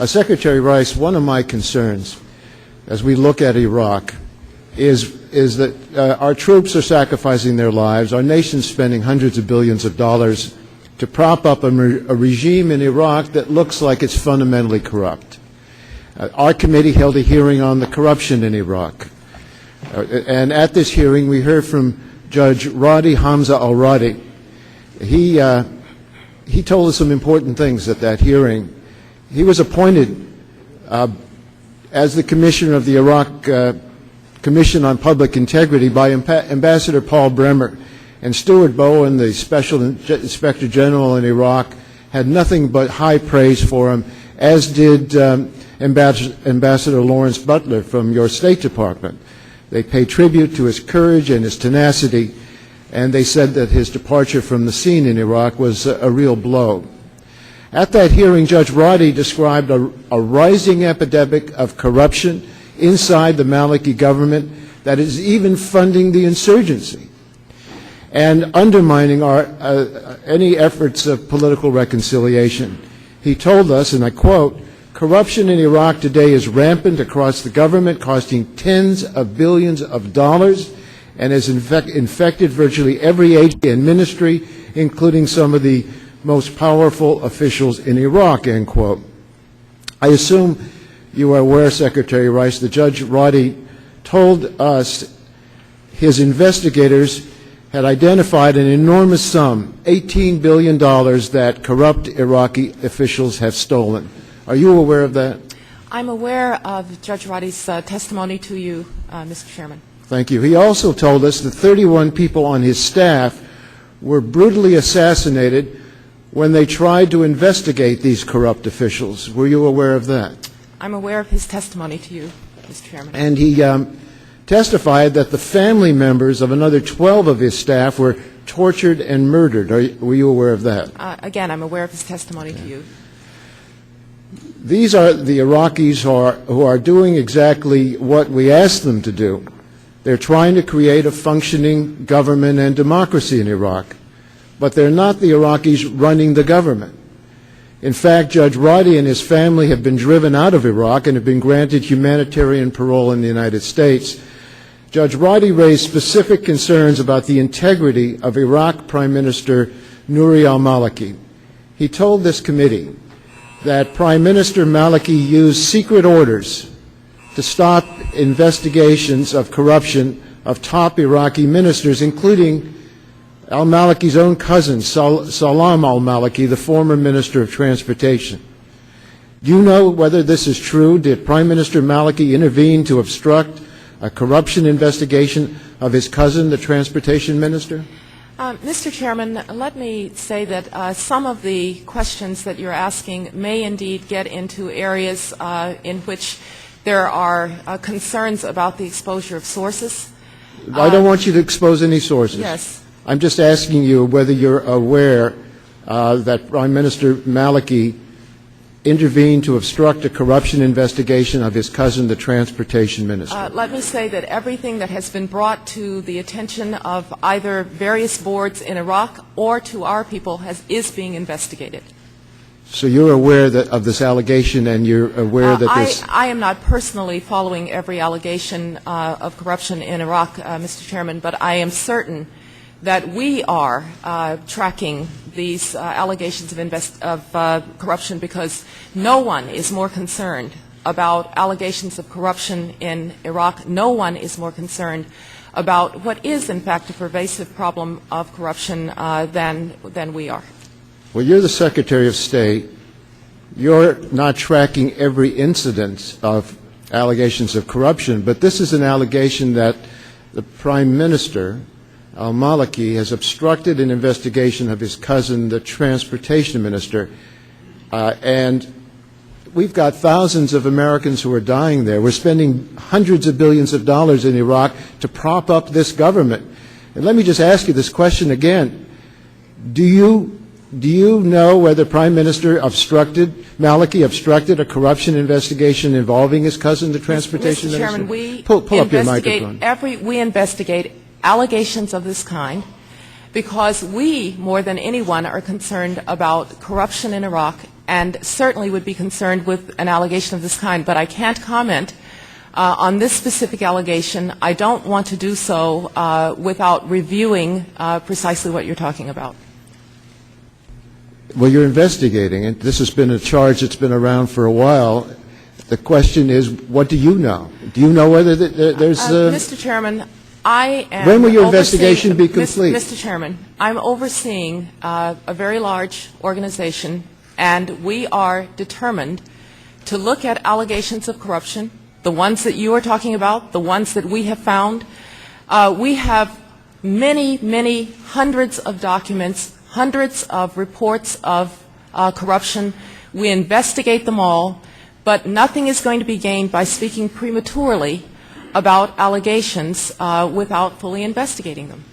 Secretary Rice, one of my concerns as we look at Iraq is that our troops are sacrificing their lives, our nation's spending hundreds of billions of dollars to prop up a regime in Iraq that looks like it's fundamentally corrupt. Our committee held a hearing on the corruption in Iraq. And at this hearing, we heard from Judge Radi Hamza al-Radi. He told us some important things at that hearing. He was appointed as the commissioner of the Iraq Commission on Public Integrity by Ambassador Paul Bremer, and Stuart Bowen, the Special Inspector General in Iraq, had nothing but high praise for him, as did Ambassador Lawrence Butler from your State Department. They paid tribute to his courage and his tenacity, and they said that his departure from the scene in Iraq was a real blow. At that hearing, Judge Radi described a rising epidemic of corruption inside the Maliki government that is even funding the insurgency and undermining any efforts of political reconciliation. He told us, and I quote, "Corruption in Iraq today is rampant across the government, costing tens of billions of dollars, and has infected virtually every agency and ministry, including some of the most powerful officials in Iraq," end quote. I assume you are aware, Secretary Rice, that Judge Radi told us his investigators had identified an enormous sum, $18 billion, that corrupt Iraqi officials have stolen. Are you aware of that? I'm aware of Judge Radi's testimony to you, Mr. Chairman. Thank you. He also told us that 31 people on his staff were brutally assassinated when they tried to investigate these corrupt officials. Were you aware of that? I'm aware of his testimony to you, Mr. Chairman. And he testified that the family members of another 12 of his staff were tortured and murdered. Were you aware of that? Again, I'm aware of his testimony to you. These are the Iraqis who are doing exactly what we asked them to do. They're trying to create a functioning government and democracy in Iraq, but they're not the Iraqis running the government. In fact, Judge Radi and his family have been driven out of Iraq and have been granted humanitarian parole in the United States. Judge Radi raised specific concerns about the integrity of Iraq Prime Minister Nouri al-Maliki. He told this committee that Prime Minister Maliki used secret orders to stop investigations of corruption of top Iraqi ministers, including al-Maliki's own cousin, Salam al-Maliki, the former Minister of Transportation. Do you know whether this is true? Did Prime Minister Maliki intervene to obstruct a corruption investigation of his cousin, the Transportation Minister? Mr. Chairman, let me say that some of the questions that you're asking may indeed get into areas in which there are concerns about the exposure of sources. I don't want you to expose any sources. Yes. I'm just asking you whether you're aware that Prime Minister Maliki intervened to obstruct a corruption investigation of his cousin, the Transportation Minister. Let me say that everything that has been brought to the attention of either various boards in Iraq or to our people is being investigated. So you're aware of this allegation, and you're aware that this... I am not personally following every allegation of corruption in Iraq, Mr. Chairman, but I am certain that we are tracking these allegations of corruption, because no one is more concerned about allegations of corruption in Iraq. No one is more concerned about what is, in fact, a pervasive problem of corruption than we are. Well, you're the Secretary of State. You're not tracking every incident of allegations of corruption, but this is an allegation that the Prime Minister al-Maliki has obstructed an investigation of his cousin, the Transportation Minister, and we've got thousands of Americans who are dying there. We're spending hundreds of billions of dollars in Iraq to prop up this government. And let me just ask you this question again. Do you know whether Prime Minister Maliki obstructed a corruption investigation involving his cousin, the Transportation Minister? Mr. Chairman, we pull up your microphone. We investigate allegations of this kind because we, more than anyone, are concerned about corruption in Iraq and certainly would be concerned with an allegation of this kind, but I can't comment on this specific allegation. I don't want to do so without reviewing precisely what you're talking about. Well, you're investigating it. This has been a charge that's been around for a while. The question is, what do you know? Do you know whether there's... Mr. Chairman, I am... When will your investigation be complete? Mr. Chairman, I'm overseeing a very large organization, and we are determined to look at allegations of corruption, the ones that you are talking about, the ones that we have found. We have many, many hundreds of documents, hundreds of reports of corruption. We investigate them all, but nothing is going to be gained by speaking prematurely about allegations without fully investigating them.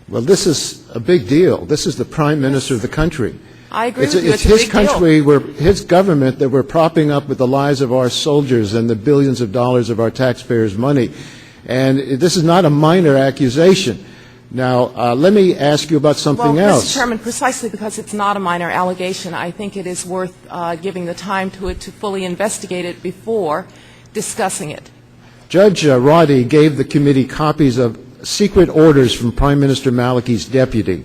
Well, this is a big deal. This is the Prime Minister of the country. I agree with you. It's his country, his government that we're propping up with the lives of our soldiers and the billions of dollars of our taxpayers' money. And this is not a minor accusation. Now, let me ask you about something else. Mr. Chairman, precisely because it's not a minor allegation, I think it is worth giving the time to it to fully investigate it before discussing it. Judge Roddy gave the committee copies of secret orders from Prime Minister Maliki's deputy.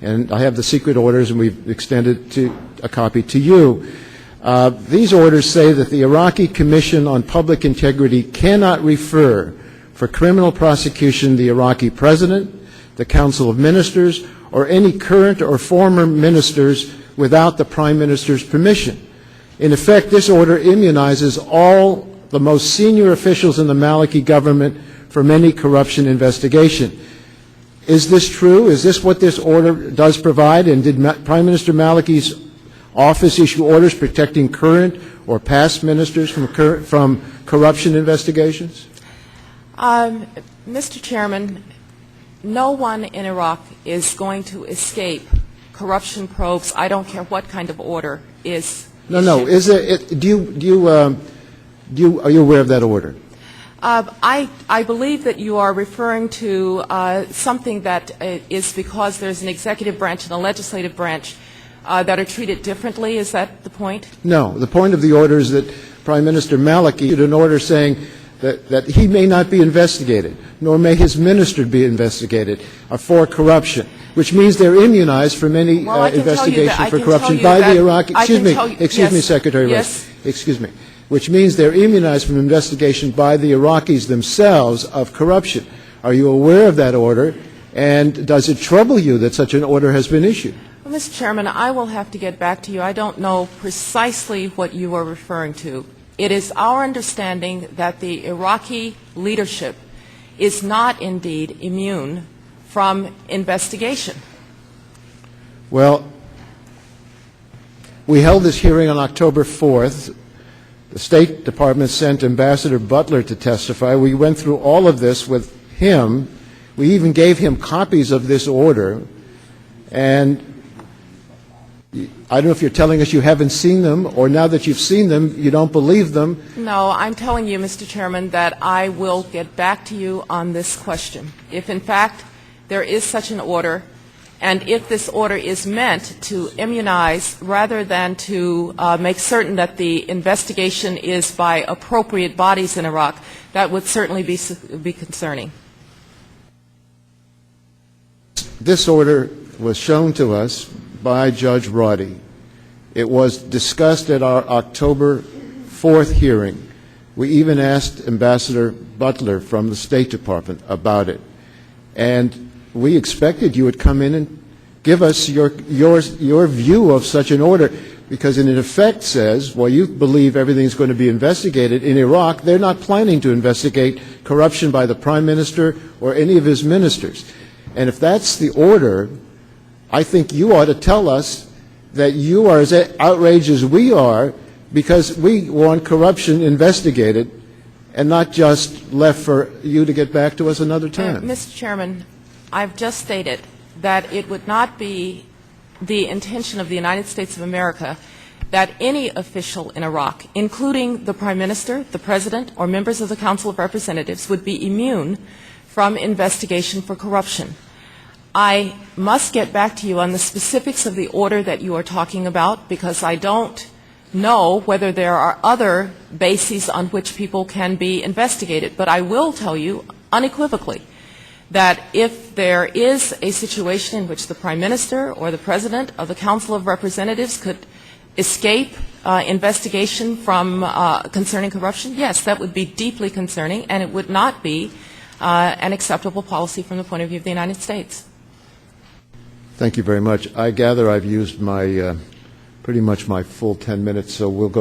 And I have the secret orders, and we've extended a copy to you. These orders say that the Iraqi Commission on Public Integrity cannot refer for criminal prosecution the Iraqi president, the Council of Ministers, or any current or former ministers without the Prime Minister's permission. In effect, this order immunizes all the most senior officials in the Maliki government from any corruption investigation. Is this true? Is this what this order does provide? And did Prime Minister Maliki's office issue orders protecting current or past ministers from corruption investigations? Mr. Chairman, no one in Iraq is going to escape corruption probes. I don't care what kind of order is issued. No. Are you aware of that order? I believe that you are referring to something that is because there's an executive branch and a legislative branch that are treated differently. Is that the point? No. The point of the order is that Prime Minister Maliki issued an order saying that he may not be investigated, nor may his minister be investigated for corruption, which means they're immunized from any investigation for corruption by the Iraqi... Excuse me, Secretary Rice. Excuse me. Which means they're immunized from investigation by the Iraqis themselves of corruption. Are you aware of that order, and does it trouble you that such an order has been issued? Well, Mr. Chairman, I will have to get back to you. I don't know precisely what you are referring to. It is our understanding that the Iraqi leadership is not indeed immune from investigation. Well, we held this hearing on October 4th. The State Department sent Ambassador Butler to testify. We went through all of this with him. We even gave him copies of this order. And I don't know if you're telling us you haven't seen them, or now that you've seen them, you don't believe them. No, I'm telling you, Mr. Chairman, that I will get back to you on this question. If, in fact, there is such an order, and if this order is meant to immunize rather than to make certain that the investigation is by appropriate bodies in Iraq, that would certainly be concerning. This order was shown to us by Judge Roddy. It was discussed at our October 4th hearing. We even asked Ambassador Butler from the State Department about it. And we expected you would come in and give us your view of such an order, because it in effect says, well, you believe everything's going to be investigated. In Iraq, they're not planning to investigate corruption by the Prime Minister or any of his ministers. And if that's the order, I think you ought to tell us that you are as outraged as we are, because we want corruption investigated and not just left for you to get back to us another time. Mr. Chairman, I've just stated that it would not be the intention of the United States of America that any official in Iraq, including the Prime Minister, the President, or members of the Council of Representatives, would be immune from investigation for corruption. I must get back to you on the specifics of the order that you are talking about, because I don't know whether there are other bases on which people can be investigated. But I will tell you unequivocally that if there is a situation in which the Prime Minister or the President of the Council of Representatives could escape investigation from concerning corruption, yes, that would be deeply concerning, and it would not be an acceptable policy from the point of view of the United States. Thank you very much. I gather I've used my pretty much my full 10 minutes, so we'll go